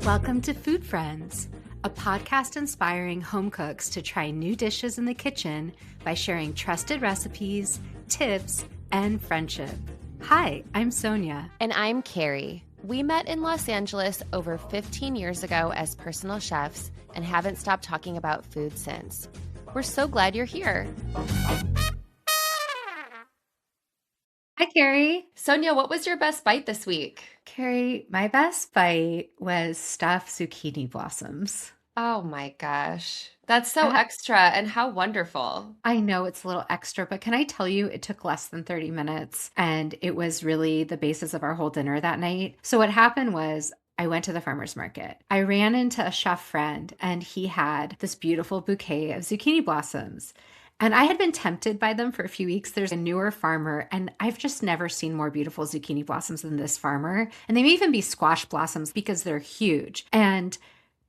Welcome to Food Friends, a podcast inspiring home cooks to try new dishes in the kitchen by sharing trusted recipes, tips, and friendship. Hi, I'm Sonia. And I'm Carrie. We met in Los Angeles over 15 years ago as personal chefs and haven't stopped talking about food since. We're so glad you're here. Hi, Carrie. Sonia, what was your best bite this week? Carrie, my best bite was stuffed zucchini blossoms. Oh my gosh. That's so extra and how wonderful. I know it's a little extra, but can I tell you, it took less than 30 minutes and it was really the basis of our whole dinner that night. So what happened was I went to the farmer's market. I ran into a chef friend and he had this beautiful bouquet of zucchini blossoms. And I had been tempted by them for a few weeks. There's a newer farmer, and I've just never seen more beautiful zucchini blossoms than this farmer. And they may even be squash blossoms because they're huge. And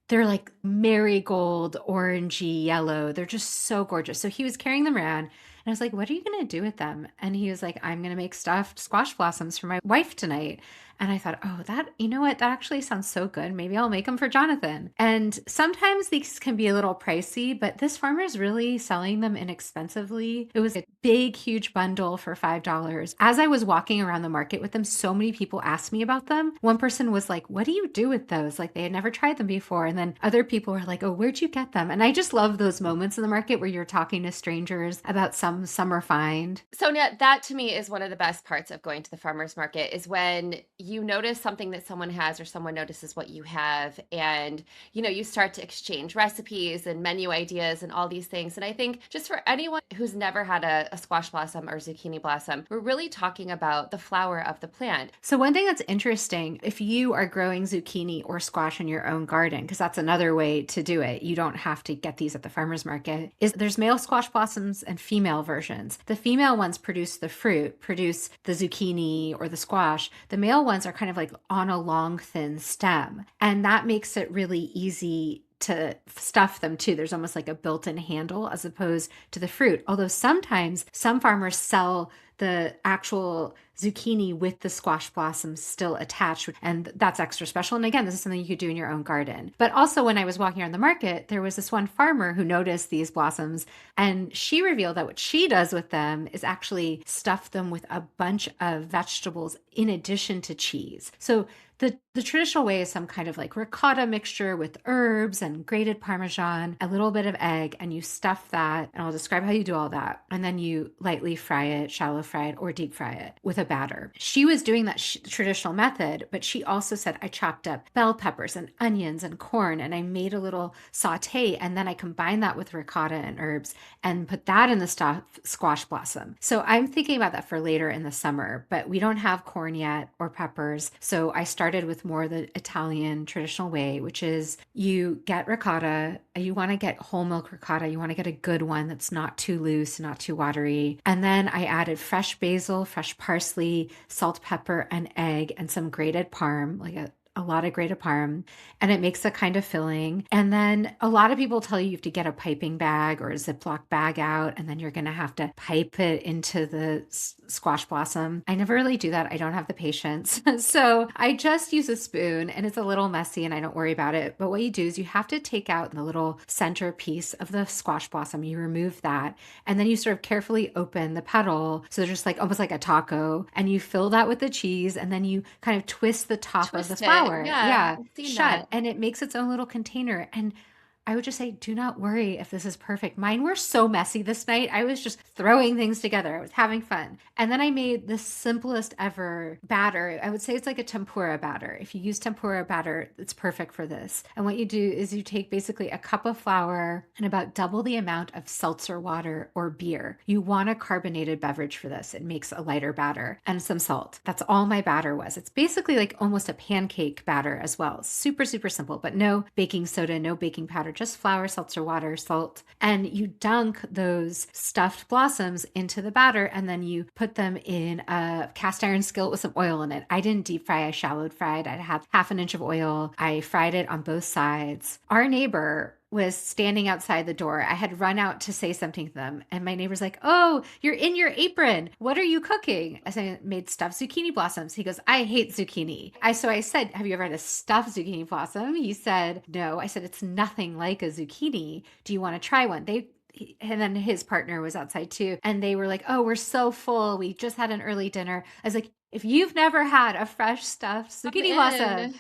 they're like marigold, orangey, yellow. They're just so gorgeous. So he was carrying them around. And I was like, what are you going to do with them? And he was like, I'm going to make stuffed squash blossoms for my wife tonight. And I thought, oh, you know what? That actually sounds so good. Maybe I'll make them for Jonathan. And sometimes these can be a little pricey, but this farmer is really selling them inexpensively. It was a big, huge bundle for $5. As I was walking around the market with them, so many people asked me about them. One person was like, what do you do with those? Like they had never tried them before. And then other people were like, oh, where'd you get them? And I just love those moments in the market where you're talking to strangers about some summer find. Sonia, that to me is one of the best parts of going to the farmer's market is when you notice something that someone has or someone notices what you have and, you start to exchange recipes and menu ideas and all these things. And I think just for anyone who's never had a squash blossom or zucchini blossom, we're really talking about the flower of the plant. So one thing that's interesting, if you are growing zucchini or squash in your own garden, because that's another way to do it, you don't have to get these at the farmer's market, is there's male squash blossoms and female versions. The female ones produce the fruit, produce the zucchini or the squash. The male ones are kind of like on a long, thin stem. And that makes it really easy to stuff them too. There's almost like a built-in handle as opposed to the fruit. Although sometimes some farmers sell the actual zucchini with the squash blossoms still attached. And that's extra special. And again, this is something you could do in your own garden. But also when I was walking around the market, there was this one farmer who noticed these blossoms and she revealed that what she does with them is actually stuff them with a bunch of vegetables in addition to cheese. So the traditional way is some kind of like ricotta mixture with herbs and grated Parmesan, a little bit of egg, and you stuff that, and I'll describe how you do all that. And then you lightly fry it, shallow fry it, or deep fry it with a batter. She was doing that traditional method, but she also said, I chopped up bell peppers and onions and corn, and I made a little saute, and then I combined that with ricotta and herbs and put that in the stuffed squash blossom. So I'm thinking about that for later in the summer, but we don't have corn yet or peppers. So I started with more the Italian traditional way, which is you get ricotta. You want to get whole milk ricotta. You want to get a good one that's not too loose, not too watery. And then I added fresh basil, fresh parsley, salt, pepper, and egg, and some grated parm, like a lot of grated parm, and it makes a kind of filling. And then a lot of people tell you have to get a piping bag or a Ziploc bag out, and then you're going to have to pipe it into the squash blossom. I never really do that. I don't have the patience. So I just use a spoon, and it's a little messy and I don't worry about it. But what you do is you have to take out the little center piece of the squash blossom. You remove that, and then you sort of carefully open the petal. So they're just like almost like a taco, and you fill that with the cheese, and then you kind of twist the top of the flower. Yeah. Shut. That. And it makes its own little container. And I would just say, do not worry if this is perfect. Mine were so messy this night. I was just throwing things together. I was having fun. And then I made the simplest ever batter. I would say it's like a tempura batter. If you use tempura batter, it's perfect for this. And what you do is you take basically a cup of flour and about double the amount of seltzer water or beer. You want a carbonated beverage for this. It makes a lighter batter, and some salt. That's all my batter was. It's basically like almost a pancake batter as well. Super, super simple, but no baking soda, no baking powder, just flour, seltzer water, salt. And you dunk those stuffed blossoms into the batter, and then you put them in a cast iron skillet with some oil in it. I didn't deep fry, I shallowed fried. I had half an inch of oil. I fried it on both sides. Our neighbor was standing outside the door. I had run out to say something to them, and my neighbor's like, "Oh, you're in your apron. What are you cooking?" I said, "I made stuffed zucchini blossoms." He goes, "I hate zucchini." So I said, "Have you ever had a stuffed zucchini blossom?" He said, "No." I said, "It's nothing like a zucchini. Do you want to try one?" And then his partner was outside too. And they were like, "Oh, we're so full. We just had an early dinner." I was like, "If you've never had a fresh stuffed Come zucchini blossom," in.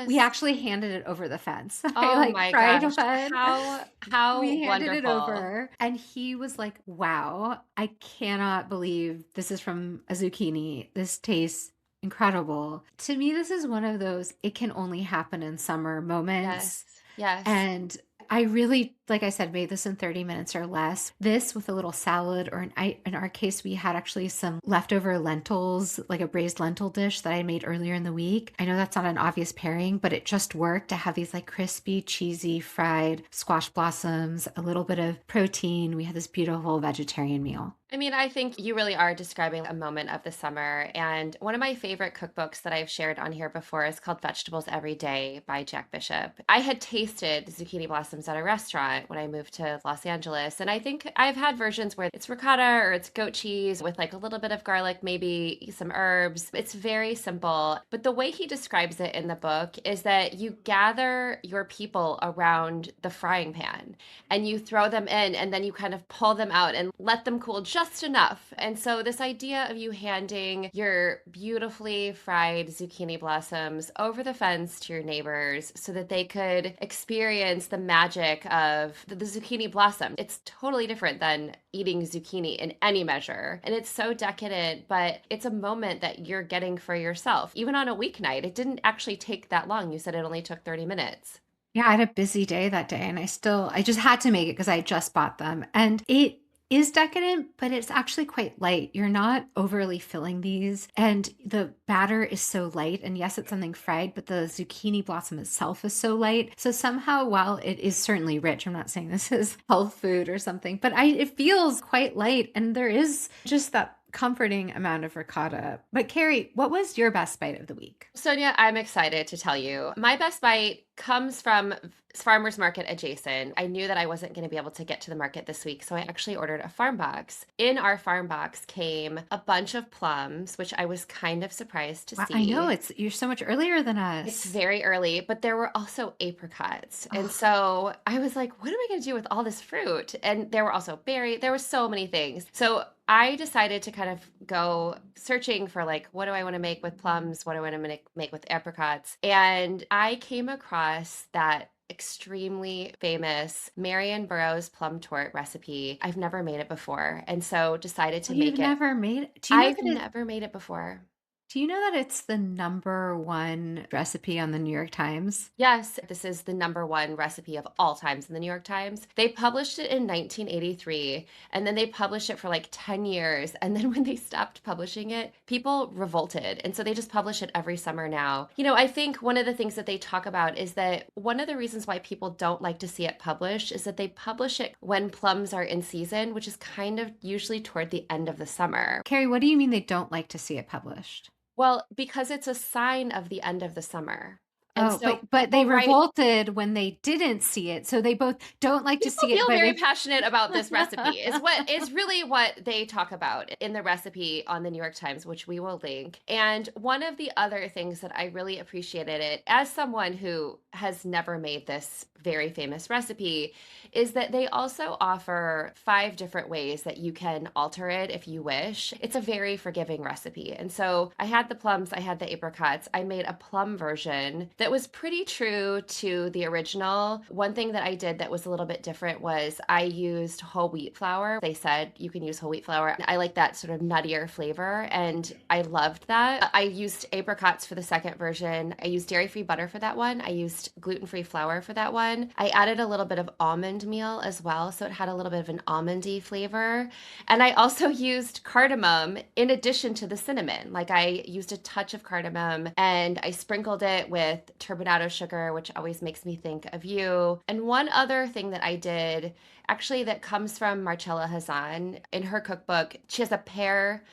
we Yes. actually handed it over the fence. I Oh like my fried gosh. one. How We handed it wonderful. over, and he was like, "Wow, I cannot believe this is from a zucchini. This tastes incredible." To me, this is one of those it can only happen in summer Yes. moments. Yes. And I really, like I said, made this in 30 minutes or less. This with a little salad, or in our case, we had actually some leftover lentils, like a braised lentil dish that I made earlier in the week. I know that's not an obvious pairing, but it just worked to have these like crispy, cheesy, fried squash blossoms, a little bit of protein. We had this beautiful vegetarian meal. I mean, I think you really are describing a moment of the summer. And one of my favorite cookbooks that I've shared on here before is called Vegetables Every Day by Jack Bishop. I had tasted zucchini blossoms at a restaurant when I moved to Los Angeles. And I think I've had versions where it's ricotta or it's goat cheese with like a little bit of garlic, maybe some herbs. It's very simple. But the way he describes it in the book is that you gather your people around the frying pan and you throw them in and then you kind of pull them out and let them cool just enough. And so this idea of you handing your beautifully fried zucchini blossoms over the fence to your neighbors so that they could experience the magic of the zucchini blossom. It's totally different than eating zucchini in any measure. And it's so decadent, but it's a moment that you're getting for yourself. Even on a weeknight, it didn't actually take that long. You said it only took 30 minutes. Yeah, I had a busy day that day, and I just had to make it because I just bought them. And it is decadent, but it's actually quite light. You're not overly filling these, and the batter is so light. And yes, it's something fried, but the zucchini blossom itself is so light. So somehow, while it is certainly rich, I'm not saying this is health food or something, but it feels quite light, and there is just that comforting amount of ricotta. But Carrie, what was your best bite of the week? Sonia, I'm excited to tell you. My best bite comes from farmers market adjacent. I knew that I wasn't going to be able to get to the market this week, so I actually ordered a farm box. In our farm box came a bunch of plums, which I was kind of surprised to Wow, I know see. you're so much earlier than It's us. very early, but there were also apricots. And Oh, so I was like, what am I going to do with all this fruit? And there were also berries. There were so many things. So I decided to kind of go searching for like, what do I want to make with plums? What do I want to make with apricots? And I came across that extremely famous Marian Burros Plum Torte recipe. I've never made it before. And so decided oh, to you've make it. never made it? I've never made it before. Do you know that it's the number one recipe on the New York Times? Yes, this is the number one recipe of all times in the New York Times. They published it in 1983, and then they published it for like 10 years. And then when they stopped publishing it, people revolted. And so they just publish it every summer now. You know, I think one of the things that they talk about is that one of the reasons why people don't like to see it published is that they publish it when plums are in season, which is kind of usually toward the end of the summer. Carrie, what do you mean they don't like to see it published? Well, because it's a sign of the end of the summer. And Oh, so but they people write. revolted when they didn't see it. So they both don't like to People see it, feel but very they passionate about this recipe is really what they talk about in the recipe on the New York Times, which we will link. And one of the other things that I really appreciated it as someone who has never made this very famous recipe is that they also offer 5 different ways that you can alter it if you wish. It's a very forgiving recipe. And so I had the plums, I had the apricots. I made a plum version that was pretty true to the original. One thing that I did that was a little bit different was I used whole wheat flour. They said you can use whole wheat flour. I like that sort of nuttier flavor, and I loved that. I used apricots for the second version. I used dairy-free butter for that one. I used gluten-free flour for that one. I added a little bit of almond meal as well, so it had a little bit of an almondy flavor. And I also used cardamom in addition to the cinnamon. Like I used a touch of cardamom and I sprinkled it with turbinado sugar, which always makes me think of you. And one other thing that I did, actually, that comes from Marcella Hazan in her cookbook, she has a pear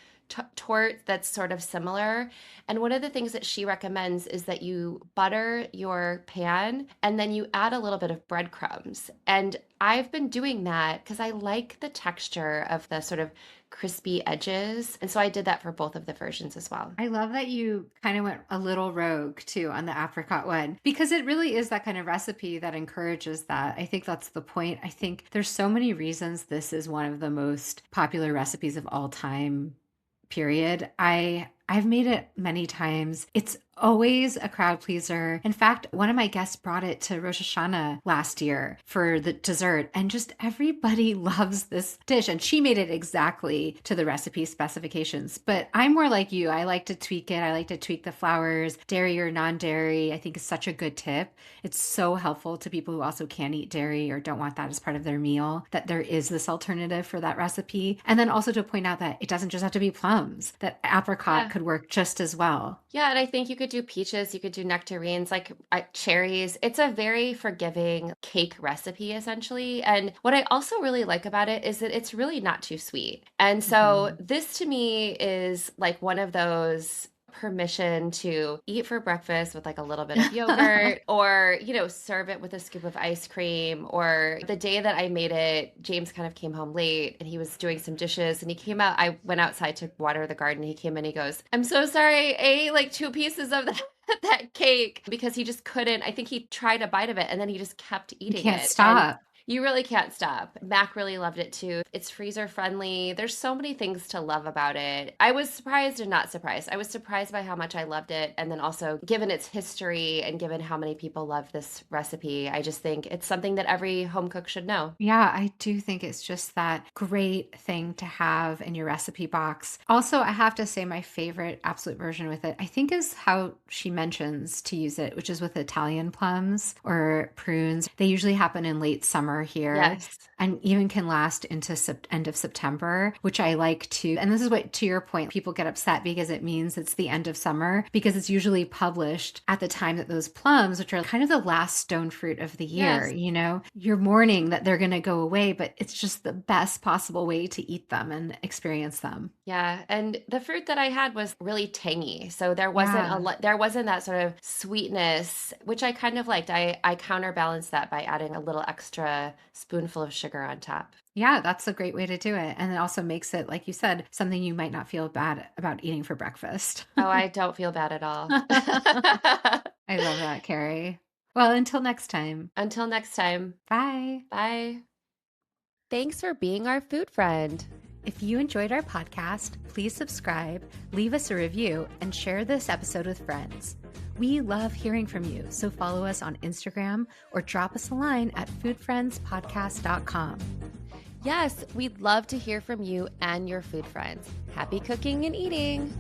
torte that's sort of similar. And one of the things that she recommends is that you butter your pan and then you add a little bit of breadcrumbs. And I've been doing that because I like the texture of the sort of crispy edges. And so I did that for both of the versions as well. I love that you kind of went a little rogue too on the apricot one, because it really is that kind of recipe that encourages that. I think that's the point. I think there's so many reasons this is one of the most popular recipes of all time, period. I've made it many times. It's always a crowd pleaser. In fact, one of my guests brought it to Rosh Hashanah last year for the dessert, and just everybody loves this dish. And she made it exactly to the recipe specifications. But I'm more like you. I like to tweak it. I like to tweak the flours, dairy or non-dairy. I think is such a good tip. It's so helpful to people who also can't eat dairy or don't want that as part of their meal, that there is this alternative for that recipe. And then also to point out that it doesn't just have to be plums, that apricot could work just as well. Yeah, and I think you could do peaches, you could do nectarines, like cherries. It's a very forgiving cake recipe, essentially. And what I also really like about it is that it's really not too sweet. And so this to me is like one of those permission to eat for breakfast with like a little bit of yogurt or, serve it with a scoop of ice cream. Or the day that I made it, James kind of came home late and he was doing some dishes and he came out. I went outside to water the garden. He came in, he goes, "I'm so sorry. I ate like 2 pieces of that cake," because he just couldn't. I think he tried a bite of it and then he just kept eating it. Can't stop. You really can't stop. Mac really loved it too. It's freezer friendly. There's so many things to love about it. I was surprised and not surprised. I was surprised by how much I loved it. And then also, given its history and given how many people love this recipe, I just think it's something that every home cook should know. Yeah, I do think it's just that great thing to have in your recipe box. Also, I have to say my favorite absolute version with it, I think, is how she mentions to use it, which is with Italian plums or prunes. They usually happen in late summer here. Yes. And even can last into end of September, which I like too. And this is what, to your point, people get upset because it means it's the end of summer, because it's usually published at the time that those plums, which are kind of the last stone fruit of the year, you're mourning that they're going to go away, but it's just the best possible way to eat them and experience them. Yeah, and the fruit that I had was really tangy. So there wasn't there wasn't that sort of sweetness, which I kind of liked. I counterbalanced that by adding a little extra spoonful of sugar on top. Yeah, that's a great way to do it. And it also makes it, like you said, something you might not feel bad about eating for breakfast. Oh, I don't feel bad at all. I love that, Carrie. Well, until next time. Until next time. Bye. Bye. Thanks for being our food friend. If you enjoyed our podcast, please subscribe, leave us a review, and share this episode with friends. We love hearing from you, so follow us on Instagram or drop us a line at foodfriendspodcast.com. Yes, we'd love to hear from you and your food friends. Happy cooking and eating!